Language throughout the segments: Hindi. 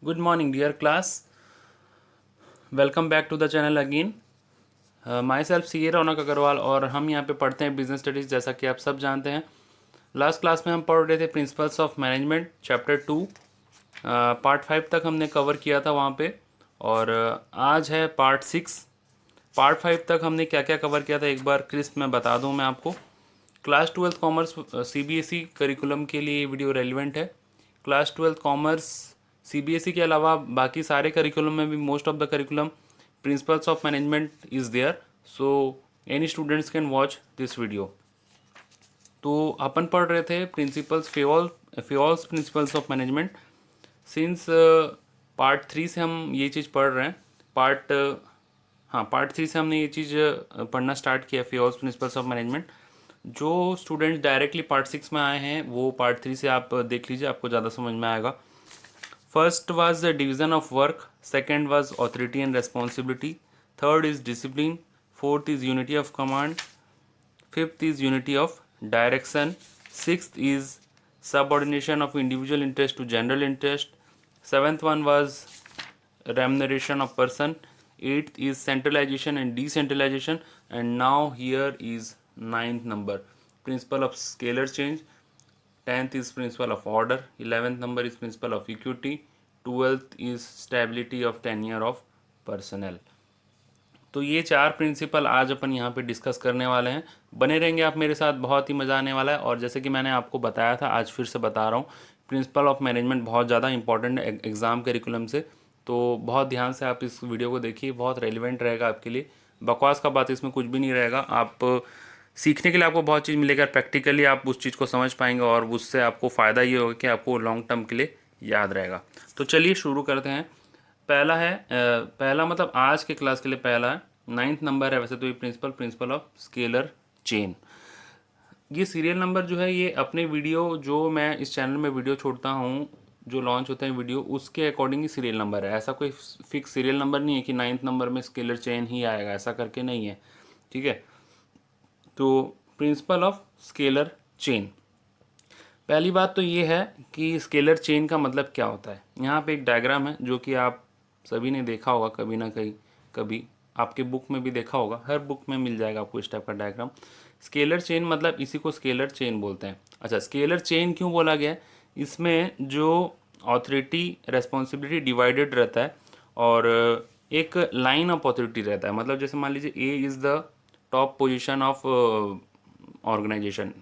Good morning, dear class. Welcome back to the channel again. Myself सी ए रौनक अग्रवाल और हम यहाँ पे पढ़ते हैं बिजनेस स्टडीज़। जैसा कि आप सब जानते हैं, लास्ट क्लास में हम पढ़ रहे थे principles of management chapter 2। Part 5 तक हमने कवर किया था वहाँ पे, और आज है पार्ट 6। पार्ट 5 तक हमने क्या क्या कवर किया था एक बार क्रिस्प में बता दूँ मैं आपको। Class 12th commerce CBSE curriculum के लिए ये वीडियो रेलिवेंट है। क्लास 12th कॉमर्स CBSE के अलावा बाकी सारे करिकुलम में भी most of the curriculum principles of management is there, so any students can watch this video. तो अपन पढ़ रहे थे principles Fayol's principles of management. Since part 3 से हम ये चीज़ पढ़ रहे हैं। पार्ट 3 से हमने ये चीज़ पढ़ना स्टार्ट किया, फेओल्स प्रिंसिपल्स ऑफ मैनेजमेंट। जो स्टूडेंट्स डायरेक्टली पार्ट 6 में आए हैं वो पार्ट 3 से आप देख लीजिए, आपको ज़्यादा समझ में आएगा। First was the division of work, second was authority and responsibility, third is discipline, fourth is unity of command, fifth is unity of direction, sixth is subordination of individual interest to general interest, seventh one was remuneration of person, eighth is centralization and decentralization, and now here is ninth number, principle of scalar change. 10th is principle of order, 11th number is principle of equity, 12th is stability of tenure of personnel. तो ये चार प्रिंसिपल आज अपन यहाँ पे डिस्कस करने वाले हैं। बने रहेंगे आप मेरे साथ, बहुत ही मज़ा आने वाला है। और जैसे कि मैंने आपको बताया था, आज फिर से बता रहा हूँ, प्रिंसिपल ऑफ मैनेजमेंट बहुत ज़्यादा इंपॉर्टेंट है एग्ज़ाम करिकुलम से। तो बहुत ध्यान से आप इस वीडियो को देखिए, बहुत रेलिवेंट रहेगा आपके लिए। बकवास का बात इसमें कुछ भी नहीं रहेगा। आप सीखने के लिए आपको बहुत चीज़ मिलेगा, प्रैक्टिकली आप उस चीज़ को समझ पाएंगे और उससे आपको फ़ायदा ये होगा कि आपको लॉन्ग टर्म के लिए याद रहेगा। तो चलिए शुरू करते हैं। पहला मतलब आज के क्लास के लिए पहला है, 9th नंबर है वैसे तो ये प्रिंसिपल ऑफ स्केलर चेन। ये सीरियल नंबर जो है, ये अपने वीडियो जो मैं इस चैनल में वीडियो छोड़ता हूँ, जो लॉन्च होता है वीडियो, उसके अकॉर्डिंग ही सीरियल नंबर है। ऐसा कोई फिक्स सीरियल नंबर नहीं है कि 9th नंबर में स्केलर चेन ही आएगा, ऐसा करके नहीं है, ठीक है। तो प्रिंसिपल ऑफ स्केलर चेन, पहली बात तो ये है कि स्केलर चेन का मतलब क्या होता है। यहाँ पे एक डायग्राम है जो कि आप सभी ने देखा होगा कभी ना कहीं, कभी आपके बुक में भी देखा होगा, हर बुक में मिल जाएगा आपको इस टाइप का डायग्राम। स्केलर चेन मतलब इसी को स्केलर चेन बोलते हैं। अच्छा, स्केलर चेन क्यों बोला गया है? इसमें जो ऑथोरिटी रेस्पॉन्सिबिलिटी डिवाइडेड रहता है और एक लाइन ऑफ ऑथोरिटी रहता है। मतलब जैसे मान लीजिए A is the top position of organization.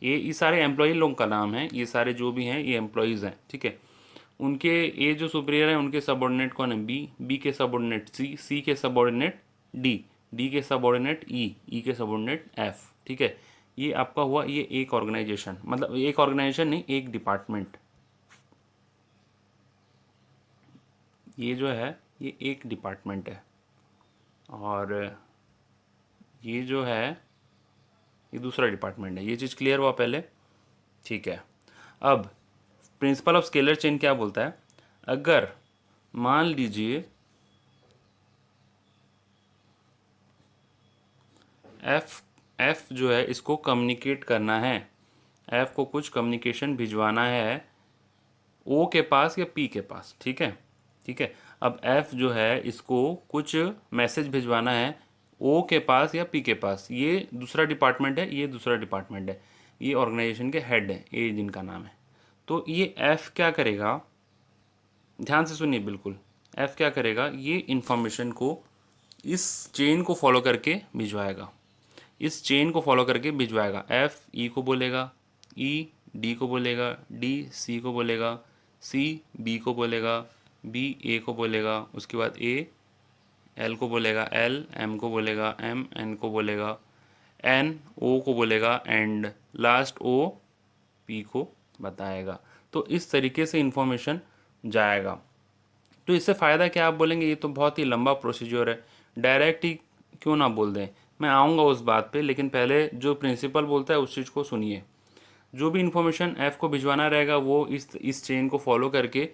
ये सारे एम्प्लॉई लोगों का नाम है, ये सारे जो भी हैं ये एम्प्लॉयज़ हैं, ठीक है। उनके ये जो सुपीरियर है उनके सबऑर्डिनेट कौन है? बी के सबऑर्डिनेट सी के सबऑर्डिनेट डी के सबऑर्डिनेट ई के सबऑर्डिनेट एफ, ठीक है। ये आपका हुआ ये एक ऑर्गेनाइजेशन, मतलब एक ऑर्गेनाइजेशन नहीं, एक डिपार्टमेंट। ये जो है ये एक डिपार्टमेंट है, और ये जो है ये दूसरा डिपार्टमेंट है। ये चीज़ क्लियर हुआ पहले, ठीक है। अब प्रिंसिपल ऑफ स्केलर चेन क्या बोलता है? अगर मान लीजिए एफ जो है इसको कम्युनिकेट करना है, एफ को कुछ कम्युनिकेशन भिजवाना है ओ के पास या पी के पास, ठीक है, ठीक है। अब एफ जो है इसको कुछ मैसेज भिजवाना है ओ के पास या पी के पास। ये दूसरा डिपार्टमेंट है, ये दूसरा डिपार्टमेंट है, ये ऑर्गेनाइजेशन के हेड है, ए जिनका नाम है। तो ये एफ क्या करेगा, ध्यान से सुनिए बिल्कुल। एफ क्या करेगा, ये इन्फॉर्मेशन को इस चेन को फॉलो करके भिजवाएगा, इस चेन को फॉलो करके भिजवाएगा। एफ ई को बोलेगा, ई डी को बोलेगा, डी सी को बोलेगा, सी बी को बोलेगा, बी ए को बोलेगा, उसके बाद ए एल को बोलेगा, एल एम को बोलेगा, एम एन को बोलेगा, एन ओ को बोलेगा, एंड लास्ट ओ पी को बताएगा। तो इस तरीके से इन्फॉर्मेशन जाएगा। तो इससे फ़ायदा क्या? आप बोलेंगे ये तो बहुत ही लंबा प्रोसीजर है, डायरेक्ट ही क्यों ना बोल दें। मैं आऊँगा उस बात पे, लेकिन पहले जो प्रिंसिपल बोलता है उस चीज़ को सुनिए। जो भी इन्फॉर्मेशन एफ़ को भिजवाना रहेगा वो इस चेन को फॉलो करके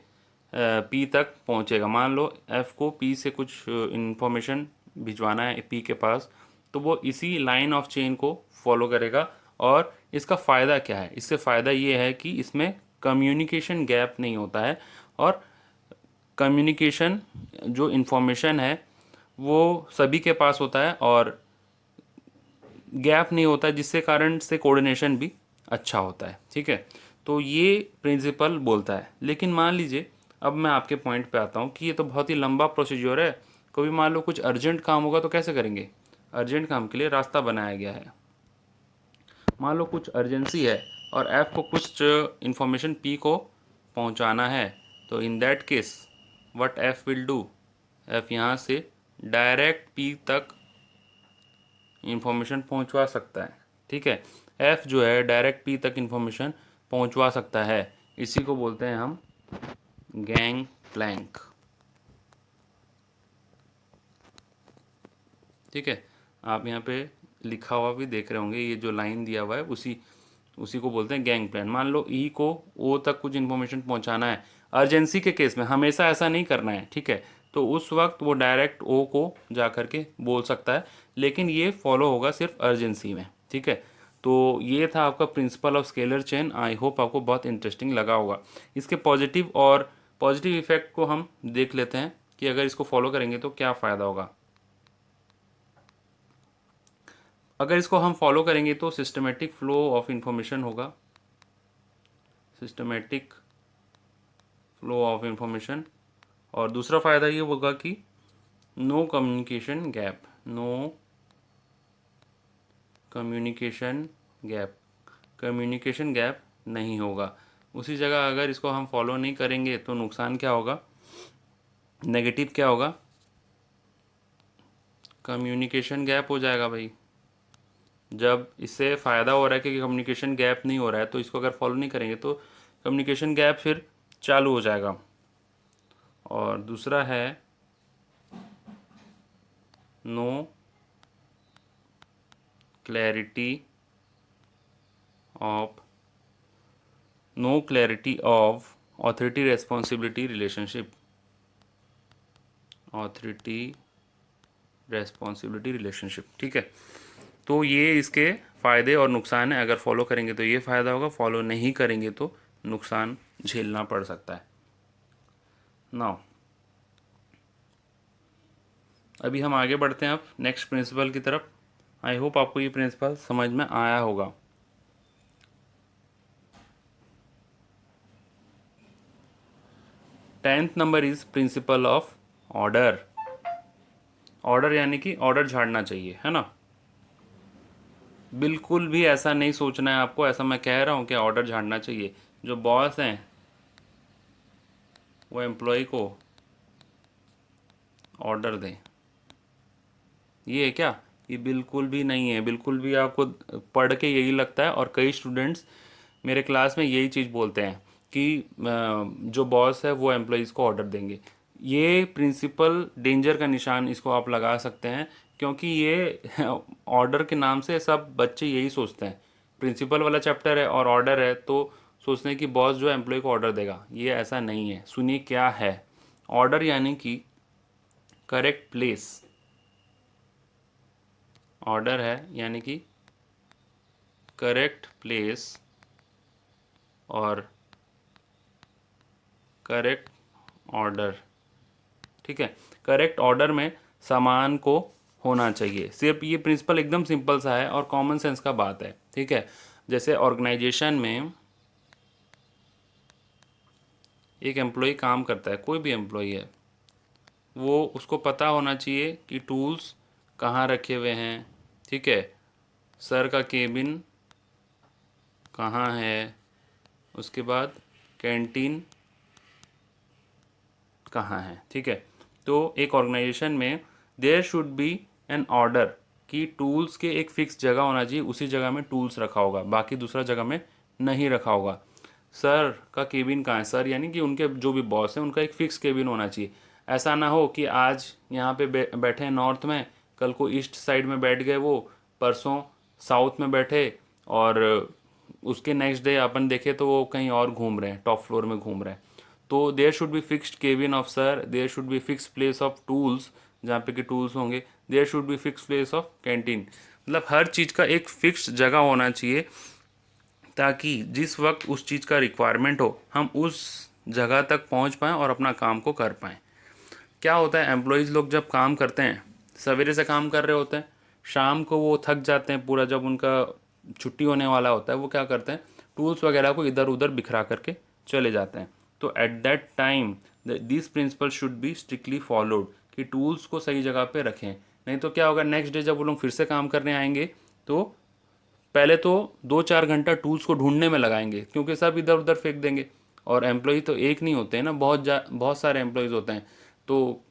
पी तक पहुँचेगा। मान लो एफ़ को पी से कुछ इन्फॉर्मेशन भिजवाना है पी के पास, तो वो इसी लाइन ऑफ चेन को फॉलो करेगा। और इसका फ़ायदा क्या है? इससे फ़ायदा ये है कि इसमें कम्युनिकेशन गैप नहीं होता है और कम्युनिकेशन जो इन्फॉर्मेशन है वो सभी के पास होता है और गैप नहीं होता, जिससे कारण से कोऑर्डिनेशन भी अच्छा होता है। ठीक है, तो ये प्रिंसिपल बोलता है। लेकिन मान लीजिए, अब मैं आपके पॉइंट पे आता हूँ कि ये तो बहुत ही लंबा प्रोसीजर है, कभी मान लो कुछ अर्जेंट काम होगा तो कैसे करेंगे। अर्जेंट काम के लिए रास्ता बनाया गया है। मान लो कुछ अर्जेंसी है और एफ को कुछ इंफॉर्मेशन पी को पहुंचाना है, तो in that case what F will do, F यहाँ से डायरेक्ट पी तक इंफॉर्मेशन पहुंचवा सकता है। ठीक है, एफ जो है डायरेक्ट पी तक इंफॉर्मेशन पहुंचवा सकता है, इसी को बोलते हैं हम गैंग प्लैंक। ठीक है, आप यहाँ पे लिखा हुआ भी देख रहे होंगे, ये जो लाइन दिया हुआ है उसी उसी को बोलते हैं गैंग प्लान। मान लो ई को ओ तक कुछ इन्फॉर्मेशन पहुंचाना है, अर्जेंसी के केस में हमेशा ऐसा नहीं करना है। ठीक है, तो उस वक्त वो डायरेक्ट ओ को जा कर के बोल सकता है, लेकिन ये फॉलो होगा सिर्फ अर्जेंसी में। ठीक है, तो ये था आपका principle of scalar chain. I hope आपको बहुत इंटरेस्टिंग लगा होगा। इसके पॉजिटिव इफेक्ट को हम देख लेते हैं कि अगर इसको फॉलो करेंगे तो क्या फ़ायदा होगा। अगर इसको हम फॉलो करेंगे तो सिस्टमेटिक फ्लो ऑफ इंफॉर्मेशन होगा, सिस्टमेटिक फ्लो ऑफ इंफॉर्मेशन। और दूसरा फ़ायदा ये होगा कि no communication gap, no communication gap, communication gap नहीं होगा। उसी जगह अगर इसको हम फॉलो नहीं करेंगे तो नुकसान क्या होगा, नेगेटिव क्या होगा, कम्युनिकेशन गैप हो जाएगा भाई। जब इससे फ़ायदा हो रहा है कि कम्युनिकेशन गैप नहीं हो रहा है, तो इसको अगर फॉलो नहीं करेंगे तो कम्युनिकेशन गैप फिर चालू हो जाएगा। और दूसरा है no clarity of authority responsibility relationship, authority responsibility relationship. ठीक है, तो ये इसके फ़ायदे और नुकसान है। अगर फॉलो करेंगे तो ये फ़ायदा होगा, फॉलो नहीं करेंगे तो नुकसान झेलना पड़ सकता है। नाउ अभी हम आगे बढ़ते हैं अब नेक्स्ट प्रिंसिपल की तरफ। आई होप आपको ये प्रिंसिपल समझ में आया होगा। 10th number is principle of order. Order यानी कि ऑर्डर झाड़ना चाहिए, है ना। बिल्कुल भी ऐसा नहीं सोचना है आपको, ऐसा मैं कह रहा हूँ कि ऑर्डर झाड़ना चाहिए। जो बॉस हैं वो एम्प्लॉय को ऑर्डर दें, ये है क्या, ये बिल्कुल भी नहीं है। बिल्कुल भी आपको पढ़ के यही लगता है, और कई स्टूडेंट्स मेरे क्लास में यही चीज़ बोलते हैं कि जो बॉस है वो एम्प्लॉयज़ को ऑर्डर देंगे। ये प्रिंसिपल डेंजर का निशान इसको आप लगा सकते हैं, क्योंकि ये ऑर्डर के नाम से सब बच्चे यही सोचते हैं। प्रिंसिपल वाला चैप्टर है और ऑर्डर है, तो सोचते हैं कि बॉस जो एम्प्लॉय को ऑर्डर देगा। ये ऐसा नहीं है। सुनिए क्या है ऑर्डर, यानी कि करेक्ट प्लेस। ऑर्डर है यानी कि करेक्ट प्लेस और करेक्ट ऑर्डर। ठीक है, करेक्ट ऑर्डर में सामान को होना चाहिए। सिर्फ ये प्रिंसिपल एकदम सिंपल सा है और कॉमन सेंस का बात है। ठीक है, जैसे ऑर्गेनाइजेशन में एक एम्प्लॉय काम करता है, कोई भी एम्प्लॉय है, वो उसको पता होना चाहिए कि टूल्स कहाँ रखे हुए हैं। ठीक है, सर का केबिन कहाँ है, उसके बाद कैंटीन कहाँ है। ठीक है, तो एक ऑर्गेनाइजेशन में there should be an order कि टूल्स के एक फिक्स जगह होना चाहिए, उसी जगह में टूल्स रखा होगा, बाकी दूसरा जगह में नहीं रखा होगा। सर का केबिन कहाँ है, सर यानी कि उनके जो भी बॉस हैं उनका एक फिक्स केबिन होना चाहिए। ऐसा ना हो कि आज यहाँ पे बैठे हैं नॉर्थ में, कल को ईस्ट साइड में बैठ गए वो, परसों साउथ में बैठे, और उसके नेक्स्ट डे अपन देखे तो वो कहीं और घूम रहे हैं, टॉप फ्लोर में घूम रहे हैं। तो there should be fixed cabin of sir, there should be fix place of tools, जहाँ पे कि टूल्स होंगे, there should be fix place of canteen. मतलब हर चीज़ का एक फिक्स जगह होना चाहिए, ताकि जिस वक्त उस चीज़ का रिक्वायरमेंट हो हम उस जगह तक पहुंच पाएँ और अपना काम को कर पाएँ। क्या होता है, एम्प्लॉयज़ लोग जब काम करते हैं, सवेरे से काम कर रहे होते हैं, शाम को वो थक जाते हैं पूरा, जब उनका छुट्टी होने वाला होता है, वो क्या करते हैं, टूल्स वगैरह को इधर उधर बिखरा करके चले जाते हैं। तो at that time this principle should be strictly followed कि टूल्स को सही जगह पे रखें। नहीं तो क्या होगा, नेक्स्ट डे जब वो लोग फिर से काम करने आएंगे तो पहले तो 2-4 घंटा टूल्स को ढूंढने में लगाएंगे, क्योंकि सब इधर उधर फेंक देंगे। और एम्प्लॉय तो एक नहीं होते हैं ना, बहुत सारे एम्प्लॉयज़ होते हैं। तो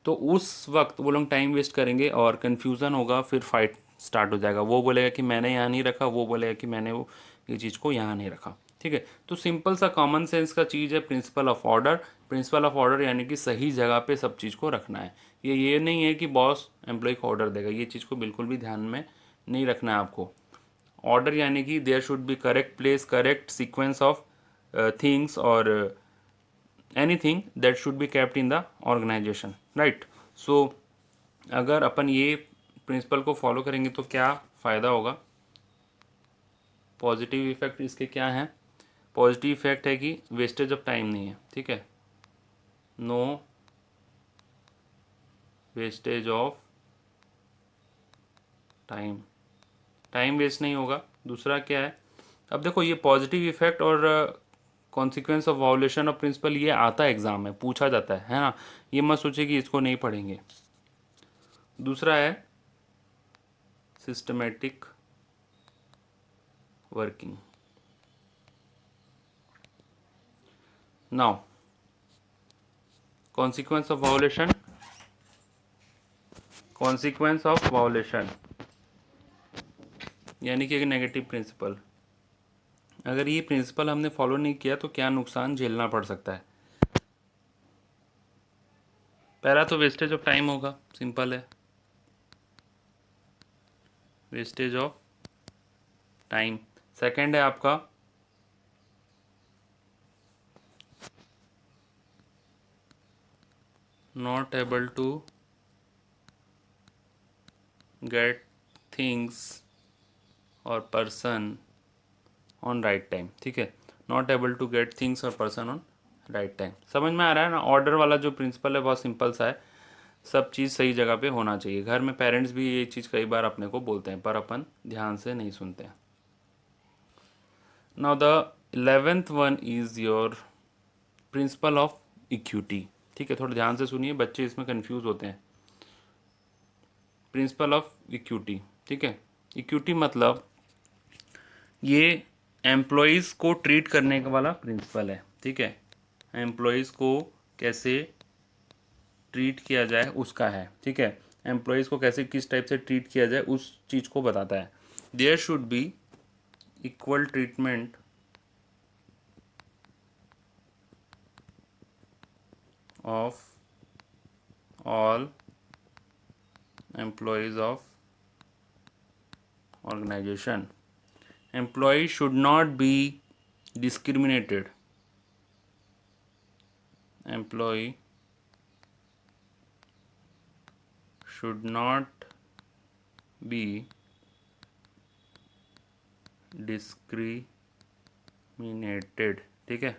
उस वक्त वो लोग टाइम वेस्ट करेंगे और कन्फ्यूज़न होगा, फिर फाइट स्टार्ट हो जाएगा। वो बोलेगा कि मैंने यहाँ नहीं रखा, वो बोलेगा कि मैंने वो ये चीज़ को यहाँ नहीं रखा। ठीक है, तो सिंपल सा कॉमन सेंस का चीज़ है principle of order. Principle of order यानी कि सही जगह पे सब चीज़ को रखना है। ये नहीं है कि बॉस एम्प्लॉय को ऑर्डर देगा, ये चीज़ को बिल्कुल भी ध्यान में नहीं रखना है आपको। ऑर्डर यानी कि there should be correct place, correct sequence of things और anything that should be kept in the organisation, right. So अगर अपन ये प्रिंसिपल को फॉलो करेंगे तो क्या फ़ायदा होगा, पॉजिटिव इफेक्ट इसके क्या हैं। पॉजिटिव इफेक्ट है कि वेस्टेज ऑफ टाइम नहीं है, ठीक है, no wastage of time, time waste नहीं होगा। दूसरा क्या है, अब देखो ये पॉजिटिव इफेक्ट और consequence of violation of principle ये आता है एग्जाम में, पूछा जाता है ना। ये मत सोचिए कि इसको नहीं पढ़ेंगे। दूसरा है systematic working. Now consequence of violation, consequence of violation यानी कि एक नेगेटिव प्रिंसिपल। अगर ये प्रिंसिपल हमने फॉलो नहीं किया तो क्या नुकसान झेलना पड़ सकता है। पहला तो वेस्टेज ऑफ टाइम होगा, सिंपल है, वेस्टेज ऑफ टाइम। सेकंड है आपका not able to get things और पर्सन ऑन राइट टाइम, ठीक है, not able to get things और पर्सन ऑन राइट टाइम। समझ में आ रहा है ना। ऑर्डर वाला जो प्रिंसिपल है बहुत सिंपल सा है, सब चीज़ सही जगह पे होना चाहिए। घर में पेरेंट्स भी ये चीज़ कई बार अपने को बोलते हैं पर अपन ध्यान से नहीं सुनते हैं। Now the 11th one is your principal of equity. ठीक है, थोड़ा ध्यान से सुनिए, बच्चे इसमें कंफ्यूज होते हैं। प्रिंसिपल ऑफ इक्विटी, ठीक है, इक्विटी मतलब ये एम्प्लॉयज़ को ट्रीट करने का वाला प्रिंसिपल है, ठीक है, एम्प्लॉयज़ को कैसे ट्रीट किया जाए उसका है, ठीक है, एम्प्लॉयज़ को कैसे किस टाइप से ट्रीट किया जाए उस चीज़ को बताता है। There should be equal treatment of all employees of organization. Employees should not be discriminated. Employee should not be discriminated, ठीक है।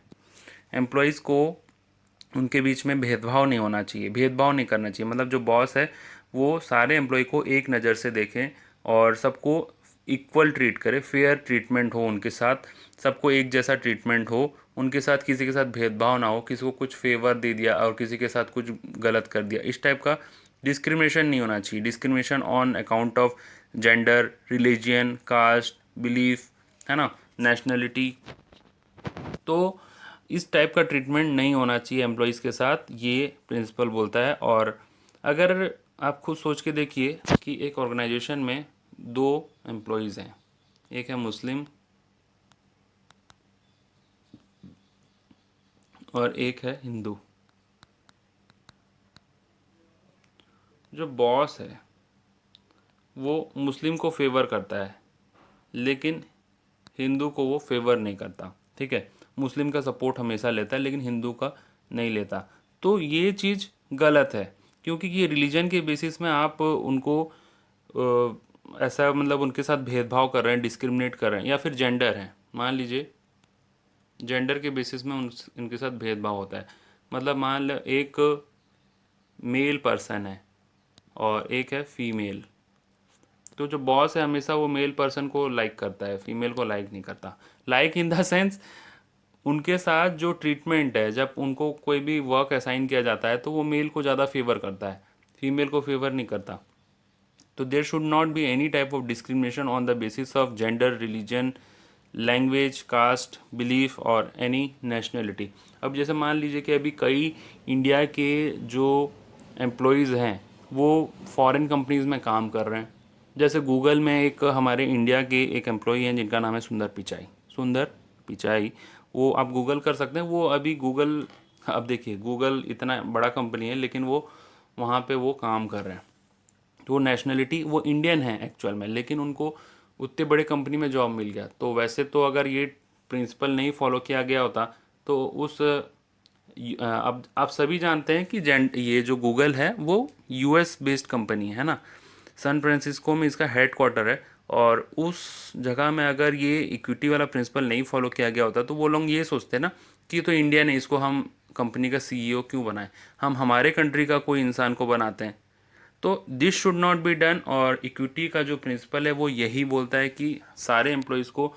एम्प्लॉयज़ को उनके बीच में भेदभाव नहीं होना चाहिए, भेदभाव नहीं करना चाहिए। मतलब जो बॉस है वो सारे एम्प्लॉय को एक नज़र से देखें और सबको इक्वल ट्रीट करे, फेयर ट्रीटमेंट हो उनके साथ, सबको एक जैसा ट्रीटमेंट हो उनके साथ, किसी के साथ भेदभाव ना हो, किसी को कुछ फेवर दे दिया और किसी के साथ कुछ गलत कर दिया, इस टाइप का डिस्क्रिमिनेशन नहीं होना चाहिए। Discrimination on account of gender, religion, caste, belief, है ना, नेशनलिटी, तो इस टाइप का ट्रीटमेंट नहीं होना चाहिए एम्प्लॉयज़ के साथ, ये प्रिंसिपल बोलता है। और अगर आप खुद सोच के देखिए कि एक ऑर्गेनाइजेशन में दो एम्प्लॉयज़ हैं, एक है मुस्लिम और एक है हिंदू। जो बॉस है वो मुस्लिम को फेवर करता है लेकिन हिंदू को वो फेवर नहीं करता, ठीक है, मुस्लिम का सपोर्ट हमेशा लेता है लेकिन हिंदू का नहीं लेता। तो ये चीज़ गलत है, क्योंकि ये रिलीजन के बेसिस में आप उनको ऐसा मतलब उनके साथ भेदभाव कर रहे हैं, डिस्क्रिमिनेट कर रहे हैं। या फिर जेंडर है, मान लीजिए जेंडर के बेसिस में इनके साथ भेदभाव होता है। मतलब मान लो एक मेल पर्सन है और एक है फीमेल, तो जो बॉस है हमेशा वो मेल पर्सन को लाइक करता है, फीमेल को लाइक नहीं करता। लाइक इन द सेंस उनके साथ जो ट्रीटमेंट है, जब उनको कोई भी वर्क असाइन किया जाता है तो वो मेल को ज़्यादा फेवर करता है, फीमेल को फेवर नहीं करता। तो there should not be any type of discrimination on the basis of gender, religion, language, caste, belief और एनी नेशनलिटी। अब जैसे मान लीजिए कि अभी कई इंडिया के जो एम्प्लॉयज़ हैं वो फॉरेन कंपनीज़ में काम कर रहे हैं। जैसे गूगल में एक हमारे इंडिया के एक एम्प्लॉय हैं जिनका नाम है सुंदर पिचाई। सुंदर पिचाई, वो आप गूगल कर सकते हैं। वो अभी गूगल, अब देखिए गूगल इतना बड़ा कंपनी है लेकिन वो वहाँ पे वो काम कर रहे हैं। तो वो नेशनलिटी वो इंडियन है एक्चुअल में, लेकिन उनको उतने बड़े कंपनी में जॉब मिल गया। तो वैसे तो अगर ये प्रिंसिपल नहीं फॉलो किया गया होता तो उस अब आप सभी जानते हैं कि ये जो गूगल है वो यूएस बेस्ड कंपनी है ना, सैन फ्रांसिस्को में इसका हेड क्वार्टर है। और उस जगह में अगर ये इक्विटी वाला प्रिंसिपल नहीं फॉलो किया गया होता तो वो लोग ये सोचते ना कि तो इंडियन है, इसको हम कंपनी का सीईओ क्यों बनाएं, हम हमारे कंट्री का कोई इंसान को बनाते हैं। तो this should not be done. और इक्विटी का जो प्रिंसिपल है वो यही बोलता है कि सारे एम्प्लॉयज़ को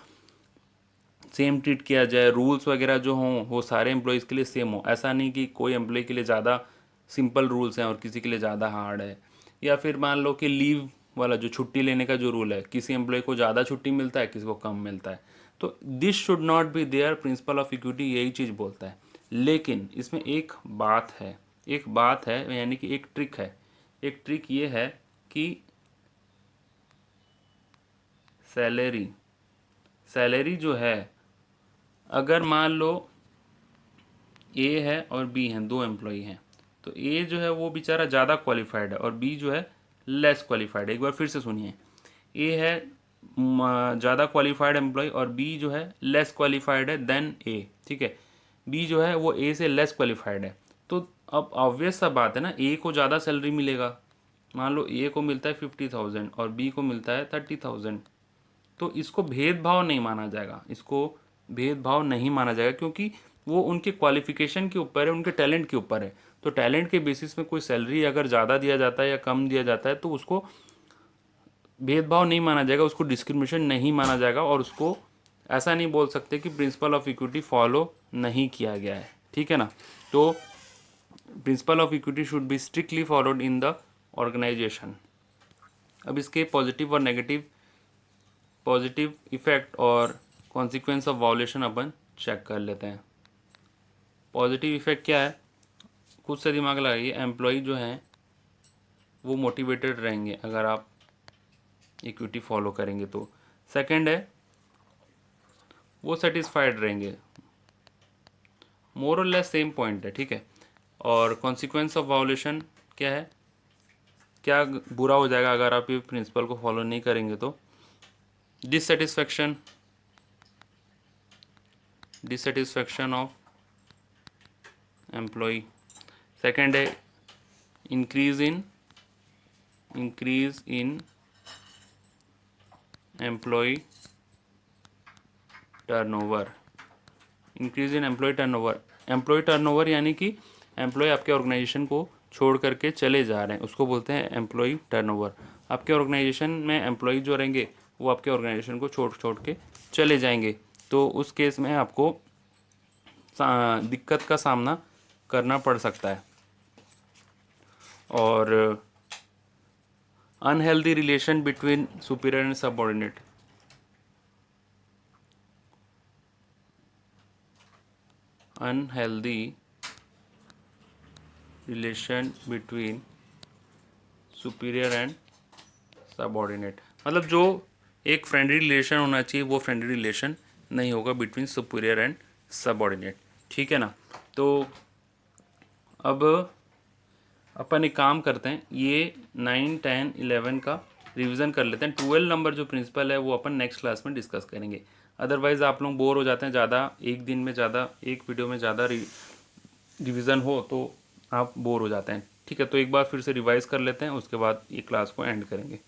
सेम ट्रीट किया जाए, रूल्स वगैरह जो हों वो सारे एम्प्लॉयज़ के लिए सेम हो। ऐसा नहीं कि कोई एम्प्लॉय के लिए ज़्यादा सिंपल रूल्स हैं और किसी के लिए ज़्यादा हार्ड है। या फिर मान लो कि लीव वाला जो छुट्टी लेने का जो रूल है, किसी एम्प्लॉय को ज़्यादा छुट्टी मिलता है, किसी को कम मिलता है। तो this should not be there, principle of equity यही चीज़ बोलता है। लेकिन इसमें एक बात है, एक बात है यानी कि एक ट्रिक है। एक ट्रिक ये है कि सैलरी सैलरी जो है, अगर मान लो ए है और बी हैं, दो एम्प्लॉई हैं, तो ए जो है वो बेचारा ज़्यादा क्वालिफाइड है और बी जो है लेस क्वालिफाइड है। एक बार फिर से सुनिए, ए है ज़्यादा क्वालिफाइड एम्प्लॉय और बी जो है लेस क्वालिफाइड है देन ए, ठीक है। बी जो है वो ए से लेस क्वालिफाइड है। तो अब ऑब्वियस सा बात है ना, ए को ज़्यादा सैलरी मिलेगा। मान लो ए को मिलता है 50,000 और बी को मिलता है 30,000। तो इसको भेदभाव नहीं माना जाएगा, इसको भेदभाव नहीं माना जाएगा, क्योंकि वो उनके क्वालिफिकेशन के ऊपर है, उनके टैलेंट के ऊपर है। तो टैलेंट के बेसिस में कोई सैलरी अगर ज़्यादा दिया जाता है या कम दिया जाता है तो उसको भेदभाव नहीं माना जाएगा, उसको डिस्क्रिमिनेशन नहीं माना जाएगा। और उसको ऐसा नहीं बोल सकते कि प्रिंसिपल ऑफ इक्विटी फॉलो नहीं किया गया है, ठीक है ना। तो principle of equity should be strictly followed in the organization. अब इसके पॉजिटिव इफेक्ट और कॉन्सिक्वेंस ऑफ वायोलेशन अपन चेक कर लेते हैं। पॉजिटिव इफेक्ट क्या है, खुद से दिमाग लगाइए। एम्प्लॉय जो हैं वो मोटिवेटेड रहेंगे अगर आप इक्विटी फॉलो करेंगे तो। सेकंड है वो सेटिस्फाइड रहेंगे, मोर और लेस सेम पॉइंट है, ठीक है। और कॉन्सिक्वेंस ऑफ वायोलेशन क्या है, क्या बुरा हो जाएगा अगर आप ये प्रिंसिपल को फॉलो नहीं करेंगे तो। Dissatisfaction of employ. सेकंड है increase in employ turnover. Increase in employ turnover, employ turnover यानी कि एम्प्लॉय आपके ऑर्गेनाइजेशन को छोड़ करके चले जा रहे हैं, उसको बोलते हैं एम्प्लॉय टर्नओवर। आपके ऑर्गेनाइजेशन में एम्प्लॉय जो रहेंगे वो आपके ऑर्गेनाइजेशन को छोड़ छोड़ के चले जाएंगे, तो उस केस में आपको दिक्कत का सामना करना पड़ सकता है। और unhealthy relation between superior and subordinate, unhealthy relation between superior and subordinate, मतलब जो एक फ्रेंडली रिलेशन होना चाहिए वो फ्रेंडली रिलेशन नहीं होगा बिटवीन सुपीरियर एंड सबऑर्डिनेट, ठीक है ना। तो अब अपन एक काम करते हैं, ये 9, 10, 11 का रिवीजन कर लेते हैं। 12 नंबर जो प्रिंसिपल है वो अपन नेक्स्ट क्लास में डिस्कस करेंगे। अदरवाइज़ आप लोग बोर हो जाते हैं, ज़्यादा एक दिन में ज़्यादा एक वीडियो में ज़्यादा रिवीजन हो तो आप बोर हो जाते हैं, ठीक है। तो एक बार फिर से रिवाइज कर लेते हैं, उसके बाद ये क्लास को एंड करेंगे।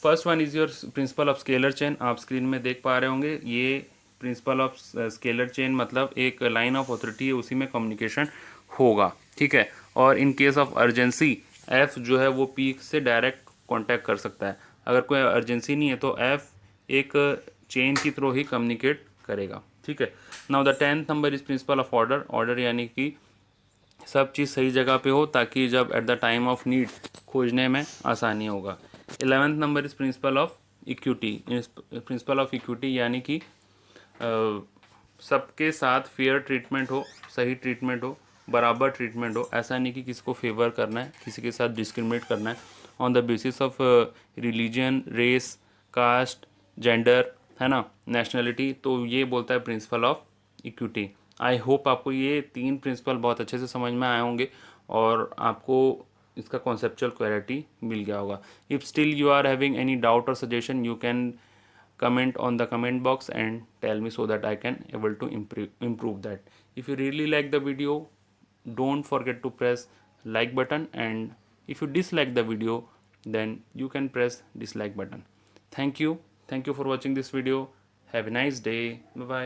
First one is your principle of scalar chain. आप स्क्रीन में देख पा रहे होंगे, ये प्रिंसिपल ऑफ स्केलर चेन मतलब एक लाइन ऑफ ऑथोरिटी है, उसी में कम्युनिकेशन होगा, ठीक है। और in case of urgency F जो है वो पी से डायरेक्ट कांटेक्ट कर सकता है। अगर कोई अर्जेंसी नहीं है तो एफ एक चेन की थ्रू ही कम्युनिकेट करेगा, ठीक है। Now the 10th number is principle of order. Order यानी कि सब चीज़ सही जगह पे हो ताकि जब at the time of need खोजने में आसानी होगा। 11th number is principal of equity. Principal of equity यानी कि सबके साथ फेयर ट्रीटमेंट हो, सही ट्रीटमेंट हो, बराबर ट्रीटमेंट हो। ऐसा नहीं कि किसी को फेवर करना है, किसी के साथ डिस्क्रिमिनेट करना है on the basis of religion, race, caste, gender, है ना, नेशनलिटी। तो ये बोलता है principle of equity. I hope आपको ये 3 प्रिंसिपल बहुत अच्छे से समझ में आए होंगे और आपको इसका कॉन्सेप्चुअल क्लैरिटी मिल गया होगा। If still you are having any doubt और suggestion, you can comment on the comment box and tell me so that I can able to improve that. If you really like the video, don't forget to press like button, and if you dislike the video, then you can press dislike button. Thank you for watching this video. Have a nice day. Bye bye.